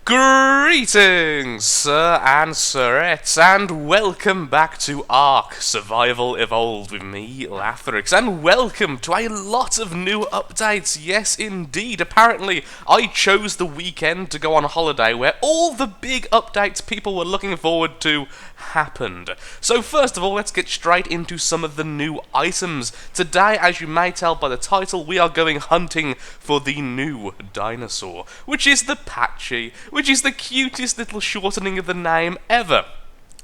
Greetings, sir and sirettes, and welcome back to ARK Survival Evolved with me, Lathrix, and welcome to a lot of new updates. Yes, indeed. Apparently, I chose the weekend to go on holiday where all the big updates people were looking forward to happened. So first of all, let's get straight into some of the new items. Today, as you may tell by the title, we are going hunting for the new dinosaur, which is the Patchy, which is the cutest little shortening of the name ever.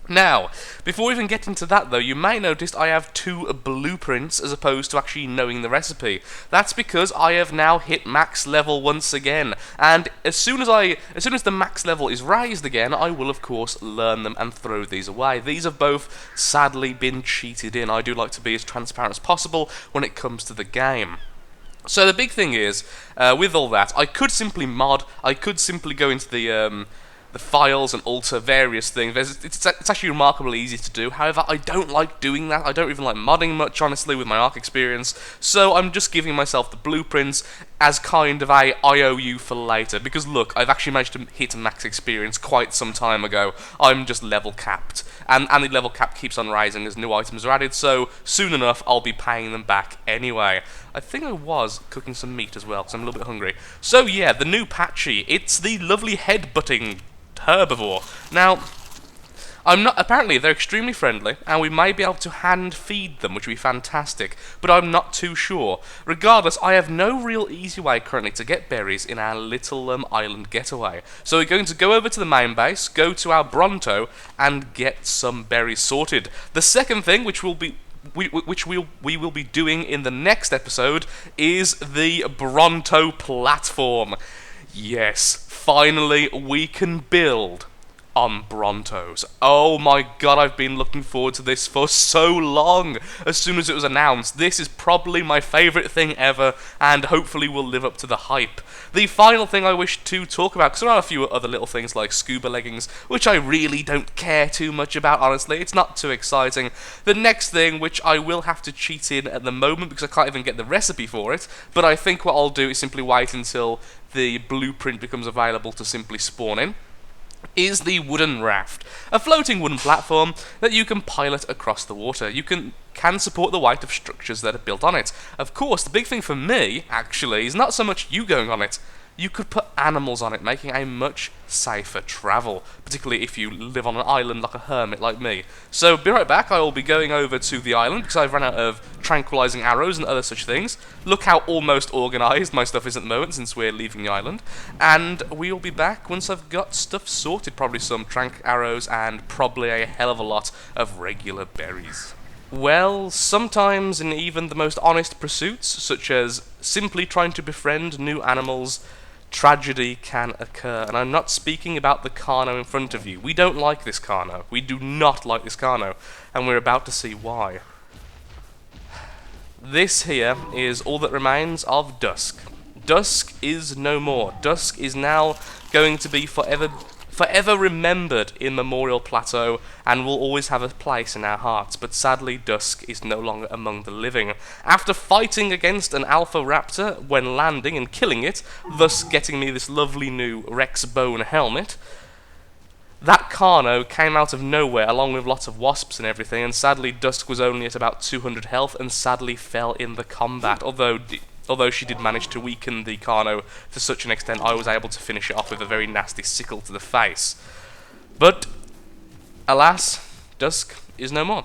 Now, before we even get into that though, you may notice I have two blueprints as opposed to actually knowing the recipe. That's because I have now hit max level once again, and as soon as the max level is raised again, I will of course learn them and throw these away. These have both sadly been cheated in. I do like to be as transparent as possible when it comes to the game. So the big thing is, with all that, I could simply mod, I could simply go into the files and alter various things. It's actually remarkably easy to do. However, I don't like doing that. I don't even like modding much, honestly, with my ARK experience. So I'm just giving myself the blueprints as kind of a IOU for later. Because look, I've actually managed to hit max experience quite some time ago. I'm just level capped. And the level cap keeps on rising as new items are added, so soon enough I'll be paying them back anyway. I think I was cooking some meat as well, because I'm a little bit hungry. So yeah, the new Patchy. It's the lovely head-butting herbivore. Now, apparently they're extremely friendly, and we may be able to hand feed them, which would be fantastic, but I'm not too sure. Regardless, I have no real easy way currently to get berries in our little island getaway. So we're going to go over to the main base, go to our Bronto, and get some berries sorted. The second thing, which we will be doing in the next episode, is the Bronto platform. Yes, finally we can build on Brontos. Oh my god, I've been looking forward to this for so long. As soon as it was announced, this is probably my favourite thing ever, and hopefully will live up to the hype. The final thing I wish to talk about, because there are a few other little things like scuba leggings, which I really don't care too much about, honestly. It's not too exciting. The next thing, which I will have to cheat in at the moment because I can't even get the recipe for it, but I think what I'll do is simply wait until the blueprint becomes available to simply spawn in, is the wooden raft, a floating wooden platform that you can pilot across the water. You can support the weight of structures that are built on it. Of course, the big thing for me, actually, is not so much you going on it. You could put animals on it, making a much safer travel, particularly if you live on an island like a hermit like me. So, be right back. I will be going over to the island because I've run out of tranquilizing arrows and other such things. Look how almost organized my stuff is at the moment since we're leaving the island. And we will be back once I've got stuff sorted, probably some tranq arrows and probably a hell of a lot of regular berries. Well, sometimes in even the most honest pursuits, such as simply trying to befriend new animals, tragedy can occur, and I'm not speaking about the Carno in front of you. We don't like this Carno. We do not like this Carno, and we're about to see why. This here is all that remains of Dusk. Dusk is no more. Dusk is now going to be forever remembered in Memorial Plateau and will always have a place in our hearts, but sadly Dusk is no longer among the living. After fighting against an alpha raptor when landing and killing it, thus getting me this lovely new Rex bone helmet, that Carno came out of nowhere along with lots of wasps and everything, and sadly Dusk was only at about 200 health and sadly fell in the combat, Although she did manage to weaken the Carno to such an extent, I was able to finish it off with a very nasty sickle to the face. But, alas, Dusk is no more.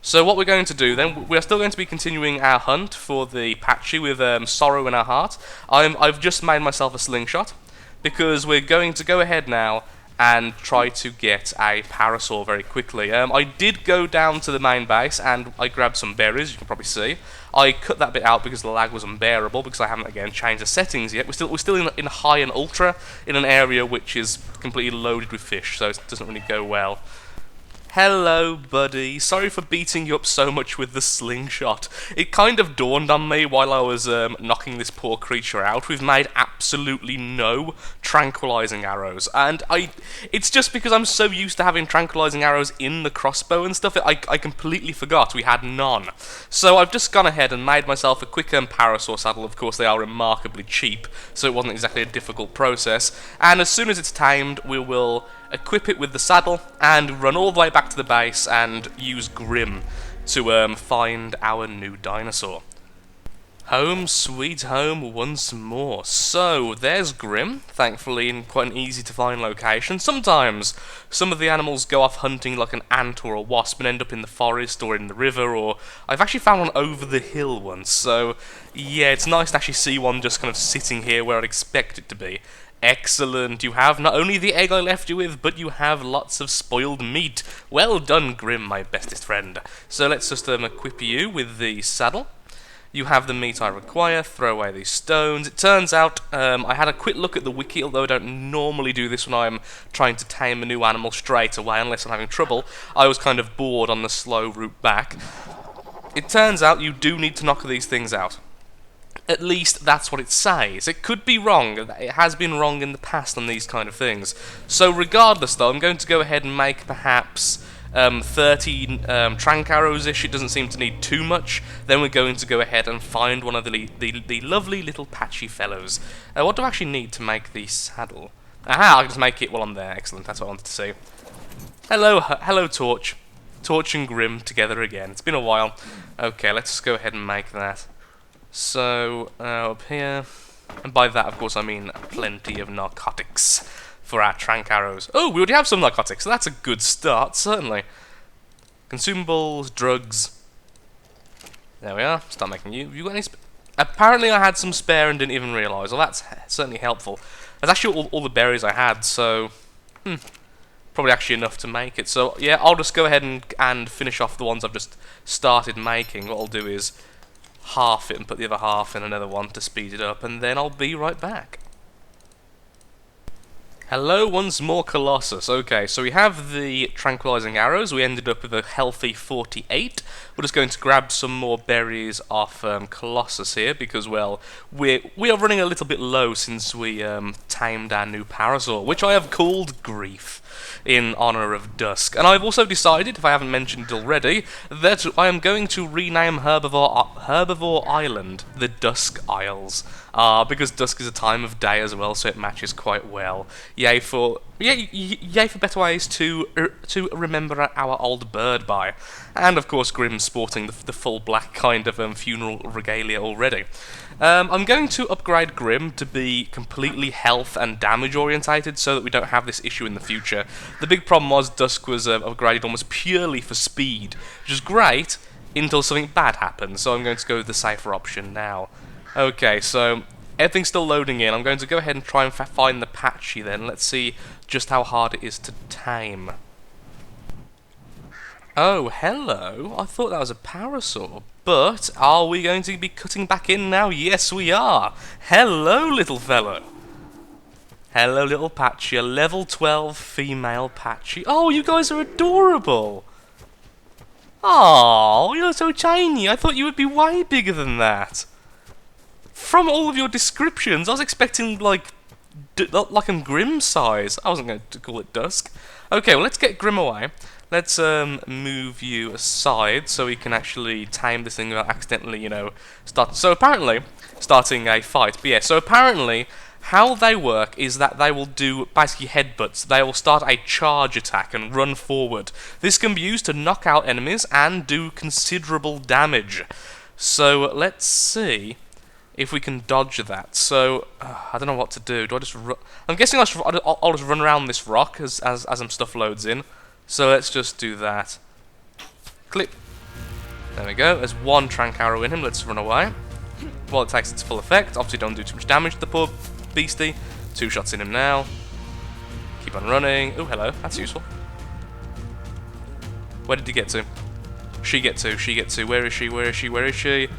So what we're going to do then, we are still going to be continuing our hunt for the Patchy with sorrow in our heart. I've just made myself a slingshot, because we're going to go ahead now and try to get a parasaur very quickly. I did go down to the main base and I grabbed some berries, you can probably see. I cut that bit out because the lag was unbearable, because I haven't again changed the settings yet. We're still in high and ultra in an area which is completely loaded with fish, so it doesn't really go well. Hello, buddy. Sorry for beating you up so much with the slingshot. It kind of dawned on me while I was knocking this poor creature out. We've made absolutely no tranquilizing arrows, and it's just because I'm so used to having tranquilizing arrows in the crossbow and stuff, I completely forgot we had none. So I've just gone ahead and made myself a quick parasaur saddle. Of course, they are remarkably cheap, so it wasn't exactly a difficult process. And as soon as it's tamed, we will equip it with the saddle and run all the way back to the base and use Grim to find our new dinosaur. Home sweet home once more. So, there's Grim, thankfully in quite an easy to find location. Sometimes some of the animals go off hunting like an ant or a wasp and end up in the forest or in the river, or I've actually found one over the hill once, so yeah, it's nice to actually see one just kind of sitting here where I'd expect it to be. Excellent, you have not only the egg I left you with, but you have lots of spoiled meat. Well done, Grim, my bestest friend. So let's just equip you with the saddle. You have the meat I require, throw away these stones. It turns out, I had a quick look at the wiki, although I don't normally do this when I'm trying to tame a new animal straight away, unless I'm having trouble. I was kind of bored on the slow route back. It turns out you do need to knock these things out. At least that's what it says. It could be wrong. It has been wrong in the past on these kind of things. So regardless, though, I'm going to go ahead and make perhaps 30 trank arrows-ish. It doesn't seem to need too much. Then we're going to go ahead and find one of the lovely little patchy fellows. What do I actually need to make the saddle? Aha, I'll just make it while I'm there. Excellent, that's what I wanted to see. Hello, Torch. Torch and Grim together again. It's been a while. Okay, let's just go ahead and make that. So, up here, and by that, of course, I mean plenty of narcotics for our trank arrows. Oh, we already have some narcotics, so that's a good start, certainly. Consumables, drugs. There we are, start making you. Have you got any apparently I had some spare and didn't even realise. Well, that's certainly helpful. That's actually all the berries I had, so, probably actually enough to make it. So, yeah, I'll just go ahead and finish off the ones I've just started making. What I'll do is half it and put the other half in another one to speed it up, and then I'll be right back. Hello once more, Colossus. Okay, so we have the tranquilizing arrows. We ended up with a healthy 48. We're just going to grab some more berries off Colossus here because, well, we are running a little bit low since we tamed our new parasaur, which I have called Grief, in honour of Dusk. And I've also decided, if I haven't mentioned it already, that I am going to rename Herbivore Island the Dusk Isles. Because dusk is a time of day as well, so it matches quite well. Yay for better ways to remember our old bird by. And of course Grim sporting the full black kind of funeral regalia already. I'm going to upgrade Grim to be completely health and damage orientated so that we don't have this issue in the future. The big problem was Dusk was upgraded almost purely for speed, which is great until something bad happens, so I'm going to go with the safer option now. Okay, so everything's still loading in. I'm going to go ahead and try and find the patchy then. Let's see just how hard it is to tame. Oh, hello. I thought that was a parasaur. But are we going to be cutting back in now? Yes, we are. Hello, little fellow. Hello, little patchy. A level 12 female patchy. Oh, you guys are adorable. Oh, you're so tiny. I thought you would be way bigger than that. From all of your descriptions, I was expecting, like a Grim size. I wasn't going to call it Dusk. Okay, well, let's get Grim away. Let's move you aside so we can actually tame this thing without accidentally, start. So apparently, starting a fight. But yeah, so apparently, how they work is that they will do basically headbutts. They will start a charge attack and run forward. This can be used to knock out enemies and do considerable damage. So let's see if we can dodge that. So I don't know what to do. Do I just run? I'm guessing I'll just run around this rock as some stuff loads in. So let's just do that. Clip. There we go. There's one trank arrow in him. Let's run away. While it takes its full effect. Obviously don't do too much damage to the poor beastie. 2 shots in him now. Keep on running. Oh, hello. That's useful. Where did he get to? She get to. She get to. Where is she? Where is she? Where is she?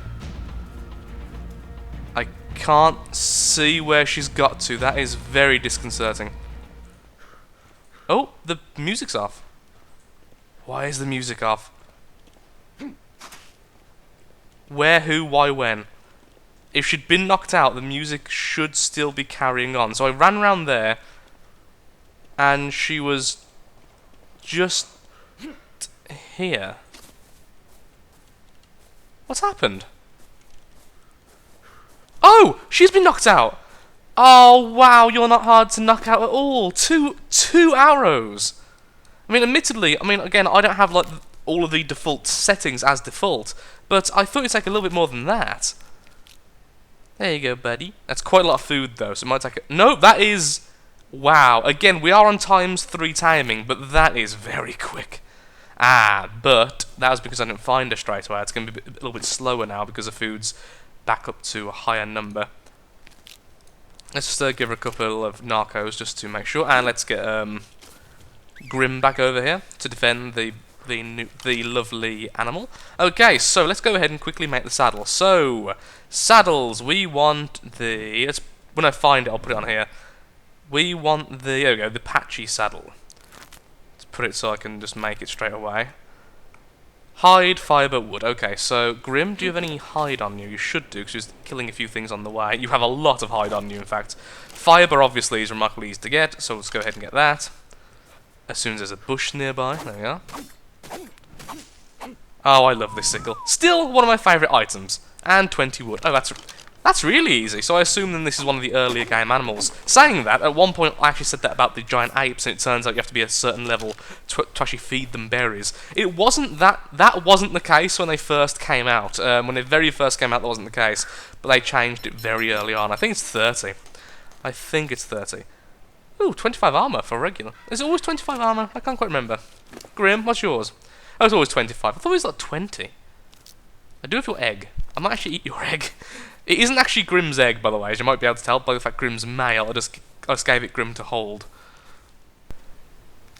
I can't see where she's got to. That is very disconcerting. Oh, the music's off. Why is the music off? Where, who, why, when? If she'd been knocked out, the music should still be carrying on. So I ran around there, and she was just here. What's happened? Oh! She's been knocked out! Oh, wow, you're not hard to knock out at all. Two arrows! I mean, admittedly, again, I don't have, like, all of the default settings as default, but I thought it'd take a little bit more than that. There you go, buddy. That's quite a lot of food, though, so it might take a... No, that is... Wow. Again, we are on ×3 timing, but that is very quick. Ah, but that was because I didn't find her straight away. It's going to be a little bit slower now because the food's back up to a higher number. Let's just give her a couple of narcos just to make sure, and let's get Grim back over here to defend the lovely animal. Okay, so let's go ahead and quickly make the saddle. So, saddles, we want the... when I find it, I'll put it on here. We want the... There we go, the patchy saddle. Let's put it so I can just make it straight away. Hide, fibre, wood. Okay, so, Grim, do you have any hide on you? You should do, because you're killing a few things on the way. You have a lot of hide on you, in fact. Fibre, obviously, is remarkably easy to get, so let's go ahead and get that. As soon as there's a bush nearby. There we are. Oh, I love this sickle. Still one of my favourite items. And 20 wood. Oh, that's really easy. So I assume then this is one of the earlier game animals. Saying that, at one point I actually said that about the giant apes, and it turns out you have to be a certain level to actually feed them berries. It wasn't that wasn't the case when they first came out. When they very first came out, that wasn't the case. But they changed it very early on. I think it's 30. I think it's 30. Ooh, 25 armour for regular. Is it always 25 armour? I can't quite remember. Grim, what's yours? Oh, it's always 25. I thought it was like 20. I do have your egg. I might actually eat your egg. It isn't actually Grim's egg, by the way, as you might be able to tell by the fact Grim's male. I just gave it Grim to hold.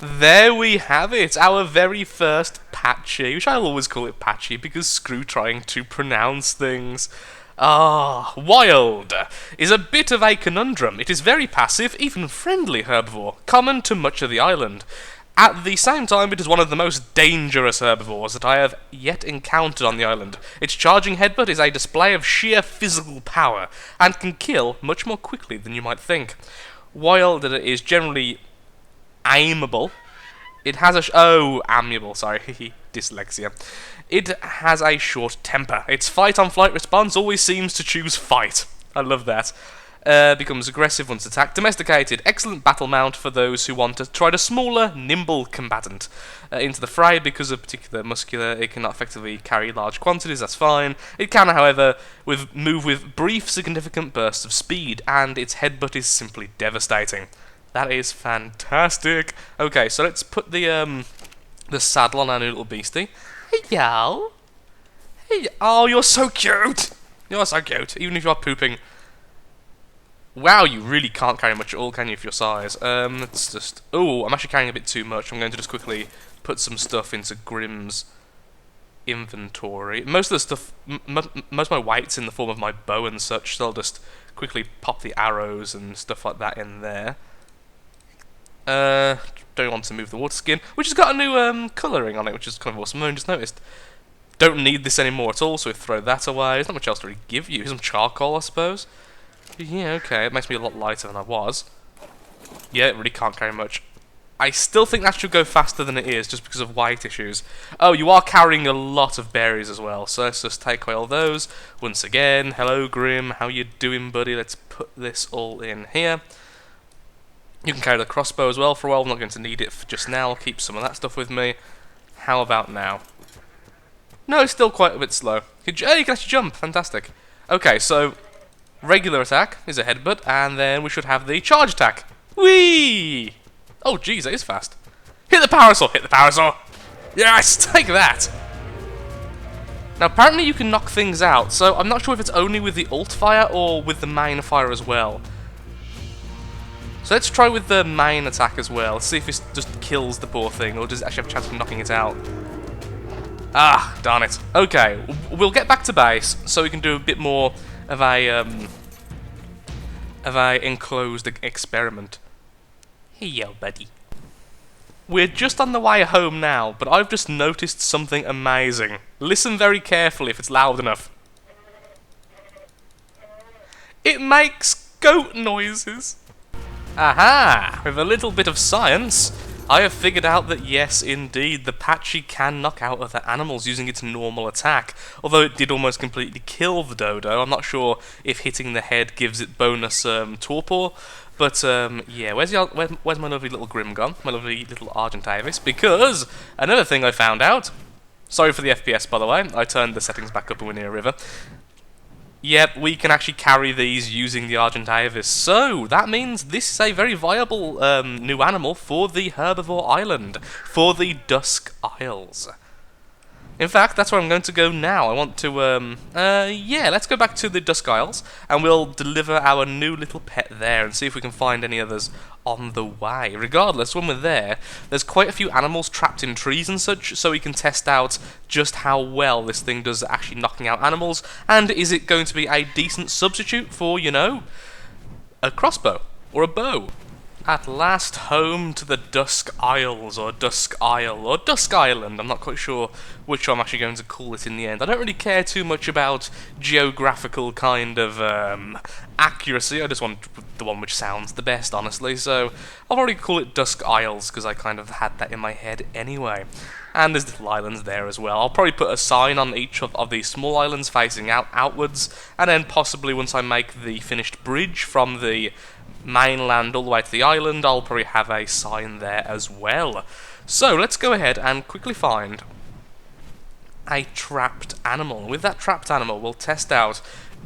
There we have it, our very first Patchy, which I'll always call it Patchy because screw trying to pronounce things. Ah, wild is a bit of a conundrum. It is very passive, even friendly herbivore, common to much of the island. At the same time, it is one of the most dangerous herbivores that I have yet encountered on the island. Its charging headbutt is a display of sheer physical power, and can kill much more quickly than you might think. While that it is generally aimable, it has amiable, sorry, dyslexia. It has a short temper. Its fight-on-flight response always seems to choose fight. I love that. Becomes aggressive once attacked. Domesticated. Excellent battle mount for those who want to try the smaller, nimble combatant into the fray. Because of particular muscular, it cannot effectively carry large quantities, that's fine. It can, however, move with brief, significant bursts of speed, and its headbutt is simply devastating. That is fantastic. Okay, so let's put the saddle on our new little beastie. Hey, y'all. Hey, oh, you're so cute. You're so cute, even if you are pooping. Wow, you really can't carry much at all, can you, for your size? Let's just... Oh, I'm actually carrying a bit too much. I'm going to just quickly put some stuff into Grim's inventory. Most of the stuff... most of my weight's in the form of my bow and such, so I'll just quickly pop the arrows and stuff like that in there. Don't want to move the water skin, which has got a new colouring on it, which is kind of awesome. I just noticed. Don't need this anymore at all, so we throw that away. There's not much else to really give you. Here's some charcoal, I suppose. Yeah, okay, it makes me a lot lighter than I was. Yeah, it really can't carry much. I still think that should go faster than it is, just because of weight issues. Oh, you are carrying a lot of berries as well, so let's just take away all those. Once again, hello Grim, how you doing, buddy? Let's put this all in here. You can carry the crossbow as well for a while. I'm not going to need it for just now. I'll keep some of that stuff with me. How about now? No, it's still quite a bit slow. Oh, you can actually jump. Fantastic. Okay, so... regular attack is a headbutt, and then we should have the charge attack. Whee! Oh, jeez, that is fast. Hit the parasol! Hit the parasol! Yes! Take that! Now, apparently you can knock things out, so I'm not sure if it's only with the alt fire or with the main fire as well. So let's try with the main attack as well. See if it just kills the poor thing, or does it actually have a chance of knocking it out. Ah, darn it. Okay, we'll get back to base, so we can do a bit more of a enclosed experiment. Hey, yo, buddy. We're just on the way home now, but I've just noticed something amazing. Listen very carefully if it's loud enough. It makes goat noises. Aha! With a little bit of science, I have figured out that yes, indeed, the Patchy can knock out other animals using its normal attack. Although it did almost completely kill the dodo, I'm not sure if hitting the head gives it bonus torpor. But, yeah, where's my lovely little Grim gone? My lovely little Argentavis? Because, another thing I found out... Sorry for the FPS, by the way. I turned the settings back up when we're near a river. Yep, we can actually carry these using the Argentavis. So, that means this is a very viable new animal for the Herbivore Island. For the Dusk Isles. In fact, that's where I'm going to go now. I want to, yeah, let's go back to the Dusk Isles, and we'll deliver our new little pet there, and see if we can find any others on the way. Regardless, when we're there, there's quite a few animals trapped in trees and such, so we can test out just how well this thing does actually knocking out animals, and is it going to be a decent substitute for, you know, a crossbow, or a bow. At last home to the Dusk Isles, or Dusk Isle, or Dusk Island. I'm not quite sure which I'm actually going to call it in the end. I don't really care too much about geographical kind of accuracy. I just want the one which sounds the best, honestly. So I'll probably call it Dusk Isles, because I kind of had that in my head anyway. And there's little islands there as well. I'll probably put a sign on each of these small islands facing outwards, and then possibly once I make the finished bridge from the mainland all the way to the island, I'll probably have a sign there as well. So let's go ahead and quickly find a trapped animal. With that trapped animal, we'll test out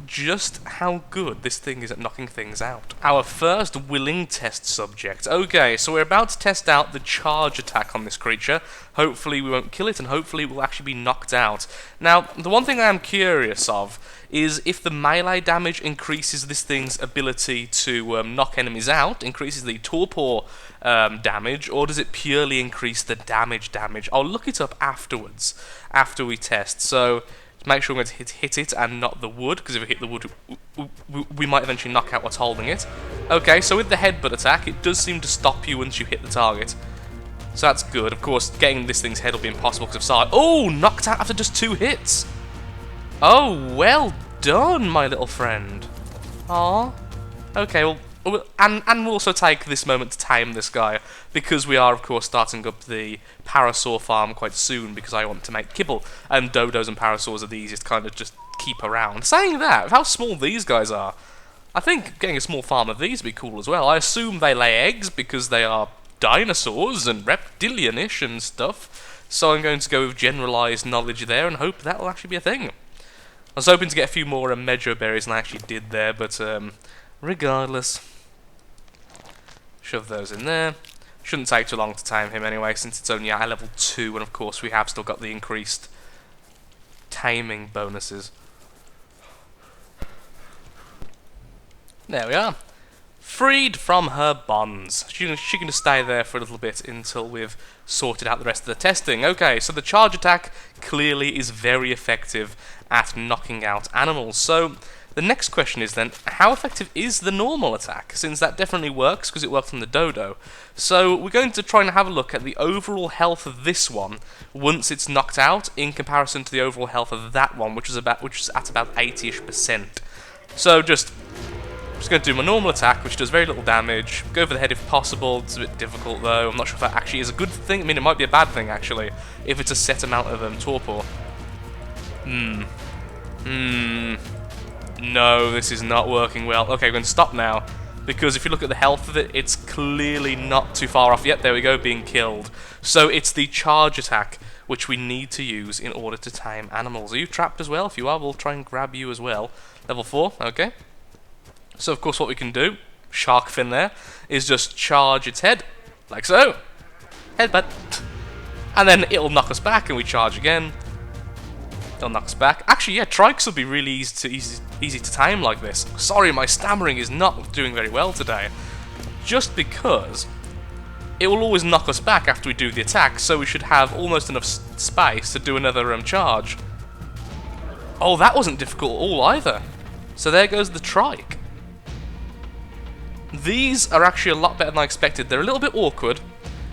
just how good this thing is at knocking things out. Our first willing test subject. Okay, so we're about to test out the charge attack on this creature. Hopefully we won't kill it, and hopefully it will actually be knocked out. Now, the one thing I am curious of is if the melee damage increases this thing's ability to knock enemies out, increases the torpor damage, or does it purely increase the damage? I'll look it up afterwards, after we test. So make sure I'm going to hit it and not the wood, because if we hit the wood, we might eventually knock out what's holding it. Okay, so with the headbutt attack, it does seem to stop you once you hit the target. So that's good. Of course, getting this thing's head will be impossible because of size. Oh, knocked out after just 2 hits. Oh, well done, my little friend. Aww. Okay, well, and we'll also take this moment to tame this guy, because we are, of course, starting up the parasaur farm quite soon, because I want to make kibble, and dodos and parasaurs are the easiest kind of just keep around. Saying that, with how small these guys are, I think getting a small farm of these would be cool as well. I assume they lay eggs because they are dinosaurs and reptilian-ish and stuff, so I'm going to go with generalised knowledge there and hope that will actually be a thing. I was hoping to get a few more Medjo berries than I actually did there, but regardless, shove those in there. Shouldn't take too long to tame him anyway, since it's only at level 2, and of course we have still got the increased taming bonuses. There we are. Freed from her bonds. She can just stay there for a little bit until we've sorted out the rest of the testing. Okay, so the charge attack clearly is very effective at knocking out animals. So the next question is then, how effective is the normal attack? Since that definitely works, because it worked on the dodo. So we're going to try and have a look at the overall health of this one once it's knocked out, in comparison to the overall health of that one, which is at about 80-ish%. So just going to do my normal attack, which does very little damage. Go for the head if possible. It's a bit difficult though. I'm not sure if that actually is a good thing. I mean, it might be a bad thing actually, if it's a set amount of torpor. No, this is not working well. Okay, we're going to stop now, because if you look at the health of it, it's clearly not too far off. Yet, there we go, being killed. So it's the charge attack which we need to use in order to tame animals. Are you trapped as well? If you are, we'll try and grab you as well. Level 4, okay. So of course what we can do, shark fin there, is just charge its head, like so. Headbutt. And then it'll knock us back and we charge again. It'll knock us back. Actually, yeah, trikes will be really easy to tame like this. Sorry, my stammering is not doing very well today. Just because it will always knock us back after we do the attack, so we should have almost enough space to do another charge. Oh, that wasn't difficult at all either. So there goes the trike. These are actually a lot better than I expected. They're a little bit awkward,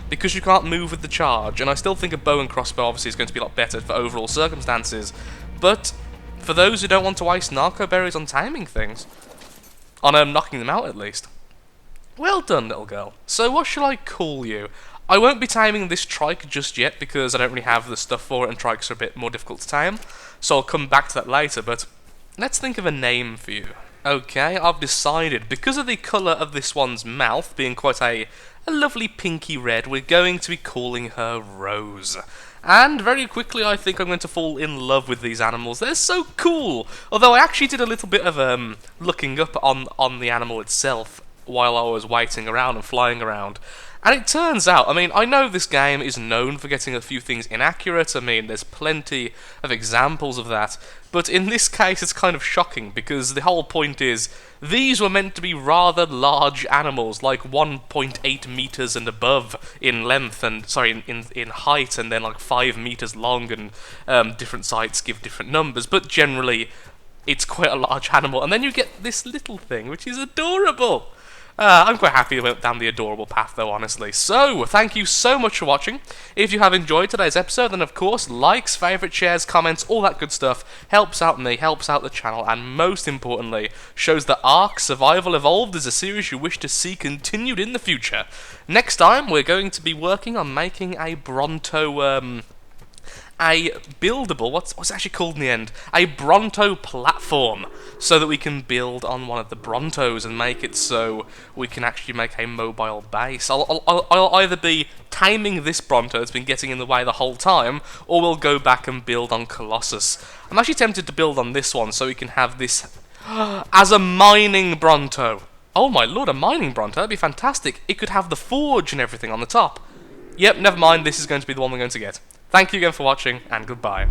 because you can't move with the charge, and I still think a bow and crossbow obviously is going to be a lot better for overall circumstances, but for those who don't want to waste narco berries on taming things, on knocking them out at least. Well done, little girl. So what shall I call you? I won't be taming this trike just yet because I don't really have the stuff for it and trikes are a bit more difficult to tame, so I'll come back to that later, but let's think of a name for you. Okay, I've decided, because of the colour of this one's mouth being quite a lovely pinky red, we're going to be calling her Rose. And very quickly I think I'm going to fall in love with these animals. They're so cool! Although I actually did a little bit of looking up on the animal itself while I was waiting around and flying around. And it turns out, I mean, I know this game is known for getting a few things inaccurate. I mean, there's plenty of examples of that. But in this case, it's kind of shocking, because the whole point is, these were meant to be rather large animals, like 1.8 meters and above in length, and, sorry, in height, and then like 5 meters long, and different sites give different numbers, but generally, it's quite a large animal. And then you get this little thing, which is adorable. I'm quite happy I went down the adorable path though, honestly. So, thank you so much for watching. If you have enjoyed today's episode, then of course, likes, favourite, shares, comments, all that good stuff helps out me, helps out the channel, and most importantly, shows that ARK Survival Evolved is a series you wish to see continued in the future. Next time, we're going to be working on making a Bronto, a buildable, what's it actually called in the end? A Bronto platform, so that we can build on one of the Brontos and make it so we can actually make a mobile base. I'll either be taming this Bronto that's been getting in the way the whole time, or we'll go back and build on Colossus. I'm actually tempted to build on this one so we can have this as a mining Bronto. Oh my lord, a mining Bronto, that'd be fantastic. It could have the forge and everything on the top. Yep, never mind, this is going to be the one we're going to get. Thank you again for watching, and goodbye.